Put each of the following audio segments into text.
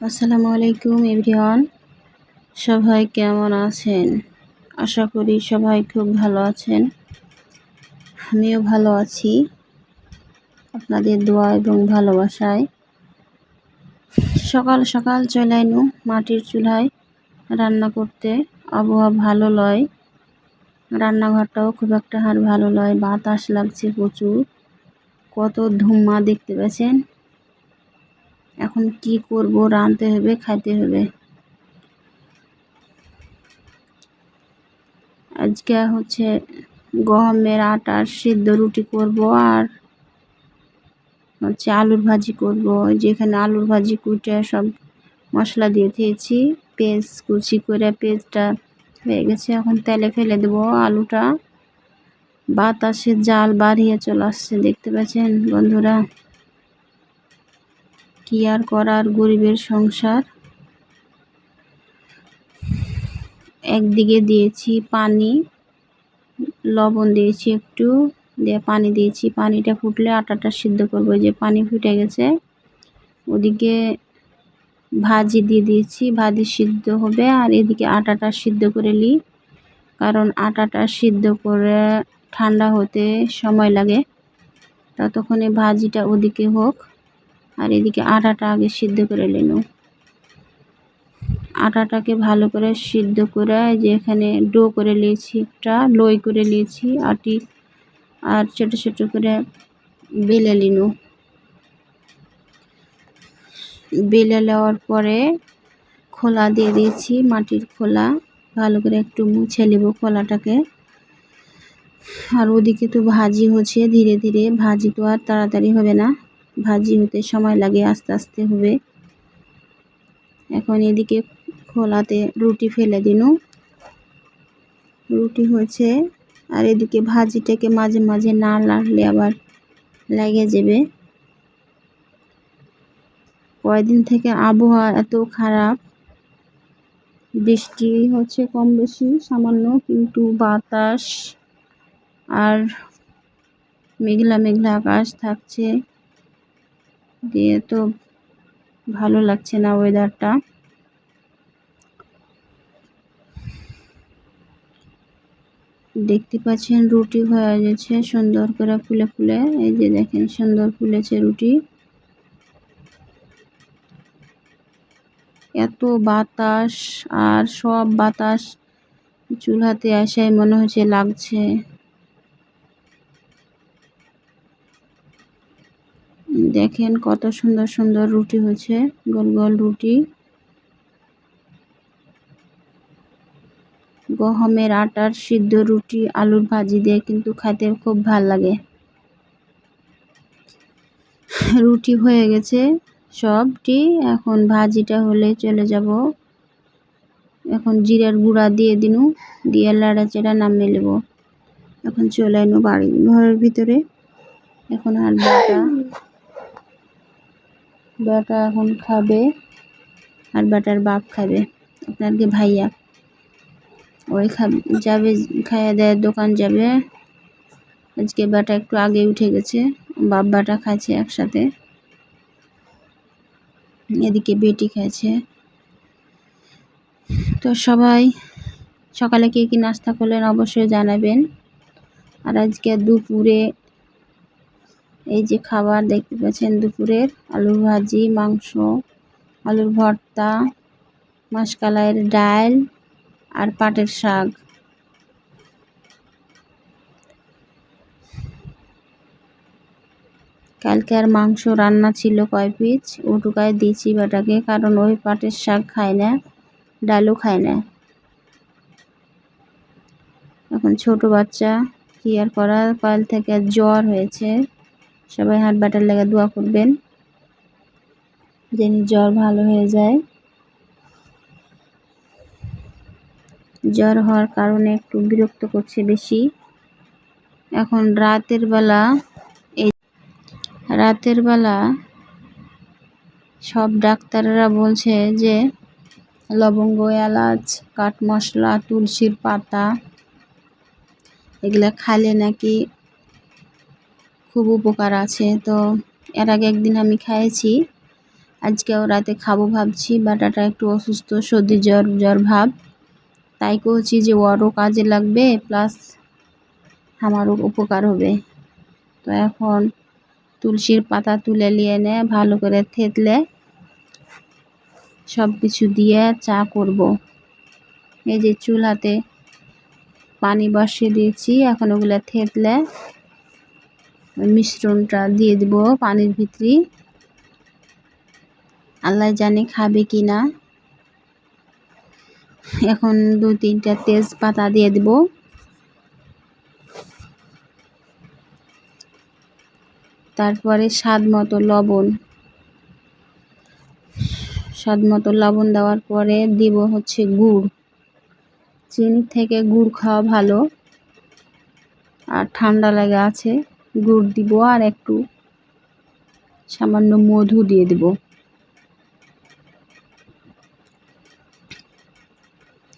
আসসালামু আলাইকুম এভরিওয়ান, সবাই কেমন আছেন? আশা করি সবাই খুব ভালো আছেন। আমিও ভালো আছি আপনাদের দোয়া এবং ভালোবাসায়। সকাল সকাল চলে আইনু মাটির চুলায় রান্না করতে। আবহাওয়া ভালো লয়, রান্নাঘরটাও খুব একটা আর ভালো লয়। বাতাস লাগছে প্রচুর, কত ধুমা দেখতে পাচ্ছেন। এখন কি করব, রাঁধতে হবে, খাইতে হবে। আজকে হচ্ছে গমের আটার সিদ্ধ রুটি করব, আর হচ্ছে আলুর ভাজি করব। যেখানে আলুর ভাজি কুটে সব মশলা দিয়ে দিয়েছি, পেঁয়াজ কুচি করে পেঁয়াজটা হয়ে গেছে। এখন তেলে ফেলে দেবো আলুটা। বাতাসে জাল বাড়িয়ে চলে আসছে, দেখতে পাচ্ছেন বন্ধুরা। কি আর করার, গরিবের সংসার। একদিকে দিয়েছি পানি, লবণ দিয়েছি একটু, দিয়ে পানি দিয়েছি। পানিটা ফুটলে আটাটা সিদ্ধ করবো। যে পানি ফুটে গেছে, ওদিকে ভাজি দিয়ে দিয়েছি, ভাজি সিদ্ধ হবে। আর এদিকে আটাটা সিদ্ধ করে নিই, কারণ আটাটা সিদ্ধ করে ঠান্ডা হতে সময় লাগে। ততক্ষণে ভাজিটা ওদিকে হোক, আর এদিকে আটাটা আগে সিদ্ধ করে নিন। আটাটাকে ভালো করে সিদ্ধ করে যে এখানে ডো করে নিয়েছি, একটা লই করে নিয়েছি আটি, আর ছোট ছোট করে বেলে নিনু। বেলে নেওয়ার পরে খোলা দিয়ে দিয়েছি, মাটির খোলা। ভালো করে একটু মুছে নেব খোলাটাকে। আর ওদিকে তো ভাজি হচ্ছে ধীরে ধীরে। ভাজি তো আর তাড়াতাড়ি হবে না, ভাজি হতে সময় লাগে, আস্তে আস্তে হবে। এখন এদিকে খোলাতে রুটি ফেলে দিনু, রুটি হয়েছে। আর এদিকে ভাজিটাকে মাঝে মাঝে না লাগলে আবার লেগে যাবে। কয়েকদিন থেকে আবহাওয়া এত খারাপ, বৃষ্টি হচ্ছে কম বেশি সামান্য, কিন্তু বাতাস আর মেঘলা মেঘলা আকাশ থাকছে, দিয়ে তো ভালো লাগছে না ওয়েদারটা। দেখতে পাচ্ছেন রুটি হয়ে গেছে সুন্দর করে ফুলে ফুলে। এই যে দেখেন সুন্দর ফুলেছে রুটি। এত বাতাস, আর সব বাতাস চুলাতে আসায় মনে হচ্ছে লাগছে। দেখেন কত সুন্দর সুন্দর রুটি হয়েছে, গোল গোল রুটি। গহমের আটার সিদ্ধ রুটি আলুর ভাজি দিয়ে কিন্তু খেতে খুব ভাল লাগে। রুটি হয়ে গেছে সবটি, এখন ভাজিটা হলে চলে যাব। এখন জিরার গুঁড়া দিয়ে দিনু, দিয়ে লাড়াচাড়া নামিয়ে নেব। এখন চলে এনো বাড়ি ঘরের ভিতরে। এখন আর বেটা এখন খাবে, আর বেটার বাপ খাবে, আপনার কি ভাইয়া। ওই যাবে, খাইয়া দেয় দোকান যাবে। আজকে বেটা একটু আগে উঠে গেছে, বাপ বেটা খাইছে একসাথে। এদিকে বেটি খাইছে। তো সবাই সকালে কে কি নাস্তা করলেন অবশ্যই জানাবেন। আর আজকে দুপুরে এই যে খাবার দেখতে পাচ্ছেন, দুপুরের আলুর ভাজি, মাংস, আলুর ভর্তা, মাসকালাইয়ের ডাল, আর পাটের শাক। কালকে আর মাংস রান্না ছিল কয় পিস, ওটুকায় দিয়েছি বেটাকে, কারণ ওই পাটের শাক খায় না, ডালও খায় না। এখন ছোট বাচ্চা, কি আর করা, কাল থেকে জ্বর হয়েছে। সবাই হাত বাটার লেগে দোয়া করবেন যেন জ্বর ভালো হয়ে যায়। জ্বর হওয়ার কারণে একটু বিরক্ত করছে বেশি। এখন রাতের বেলা সব ডাক্তাররা বলছে যে লবঙ্গ, এলাচ, কাঠ মশলা, তুলসীর পাতা এগুলা খাইলে নাকি খুব উপকার আছে। তো এর আগে একদিন আমি খাইছি, আজকেও রাতে খাবো ভাবছি, বাটাটা একটু অসুস্থ, সর্দি জ্বর জ্বর ভাব, তাই কইছি যে ওরও কাজে লাগবে প্লাস আমারও উপকার হবে। তো এখন তুলসীর পাতা তুলে নিয়ে এনে ভালো করে থেতলে সব কিছু দিয়ে চা করব। এই যে চুলাতে পানি বসিয়ে দিয়েছি, এখন ওগুলো থেতলে মিশ্রণটা দিয়ে দিব পানির ভিতরে। আল্লাহ জানে খাবে কি না। এখন 2-3টা তেজপাতা দিয়ে দিব, তারপরে স্বাদ মতো লবণ দেওয়ার পরে দিব হচ্ছে গুড়। চিনি থেকে গুড় খাওয়া ভালো, আর ঠান্ডা লাগা আছে গুড় দিব, আর একটু সামান্য মধু দিয়ে দিব।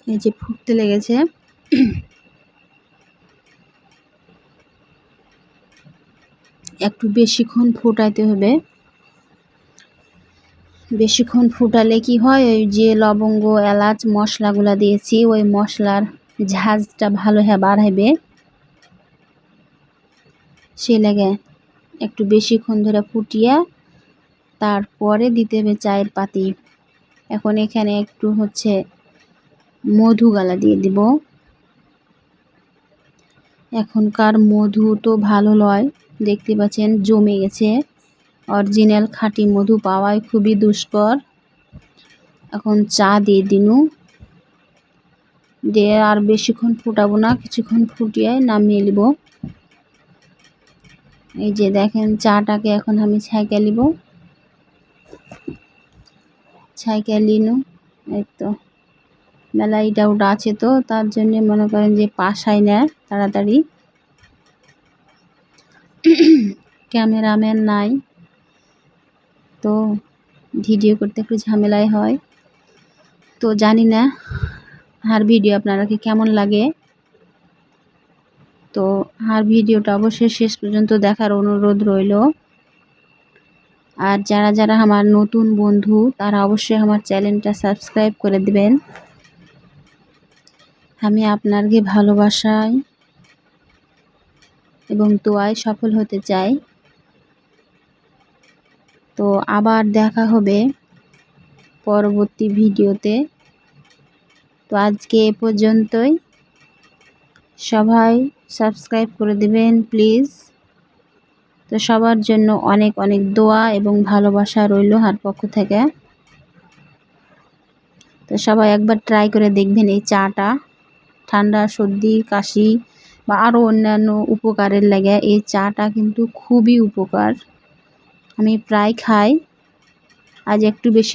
এই যে ফুটতে লেগেছে, একটু বেশিক্ষণ ফুটাইতে হবে। বেশিক্ষণ ফুটালে কি হয়, ওই যে লবঙ্গ এলাচ মশলাগুলো দিয়েছি ওই মশলার ঝাঁজটা ভালো বাড়াইবে, সেই লাগে একটু বেশিক্ষণ ধরে ফুটিয়ে তারপরে দিতে হবে চায়ের পাতি। এখন এখানে একটু হচ্ছে মধু গালা দিয়ে দিব। এখনকার মধু তো ভালো লয়, দেখতে পাচ্ছেন জমে গেছে, অরিজিনাল খাঁটি মধু পাওয়াই খুবই দুষ্কর। এখন চা দিয়ে দিনু, দিয়ে আর বেশিক্ষণ ফুটাবো না, কিছুক্ষণ ফুটিয়ে নামিয়ে নিব। এই যে দেখেন চাটাকে এখন আমি ছাইকা নিব, ছাইকা নিনু। এই তো মেলাই ডাউট আছে, তো তার জন্য মনে করেন যে পাশাই না তাড়াতাড়ি, ক্যামেরাম্যান নাই তো ভিডিও করতে একটু ঝামেলাই হয়। তো জানি না আর ভিডিও আপনারা কি কেমন লাগে, তো আর ভিডিওটা অবশ্যই শেষ পর্যন্ত দেখার অনুরোধ রইল। আর যারা যারা আমার নতুন বন্ধু তারা অবশ্যই আমার চ্যানেলটা সাবস্ক্রাইব করে দিবেন। আমি আপনাকে ভালোবাসাই এবং দোয়ায় সফল হতে চাই। তো আবার দেখা হবে পরবর্তী ভিডিওতে। তো আজকে এ পর্যন্তই, সবাই সাবস্ক্রাইব করে দিবেন প্লিজ। তো সবার জন্য অনেক অনেক দোয়া এবং ভালোবাসা রইল আমার পক্ষ থেকে। তো সবাই একবার ট্রাই করে দেখবেন এই চাটা, ঠান্ডা সর্দি কাশি বা আরও অন্যান্য উপকারের লাগে এই চাটা কিন্তু খুবই উপকার। আমি প্রায় খাই, আজ একটু বেশি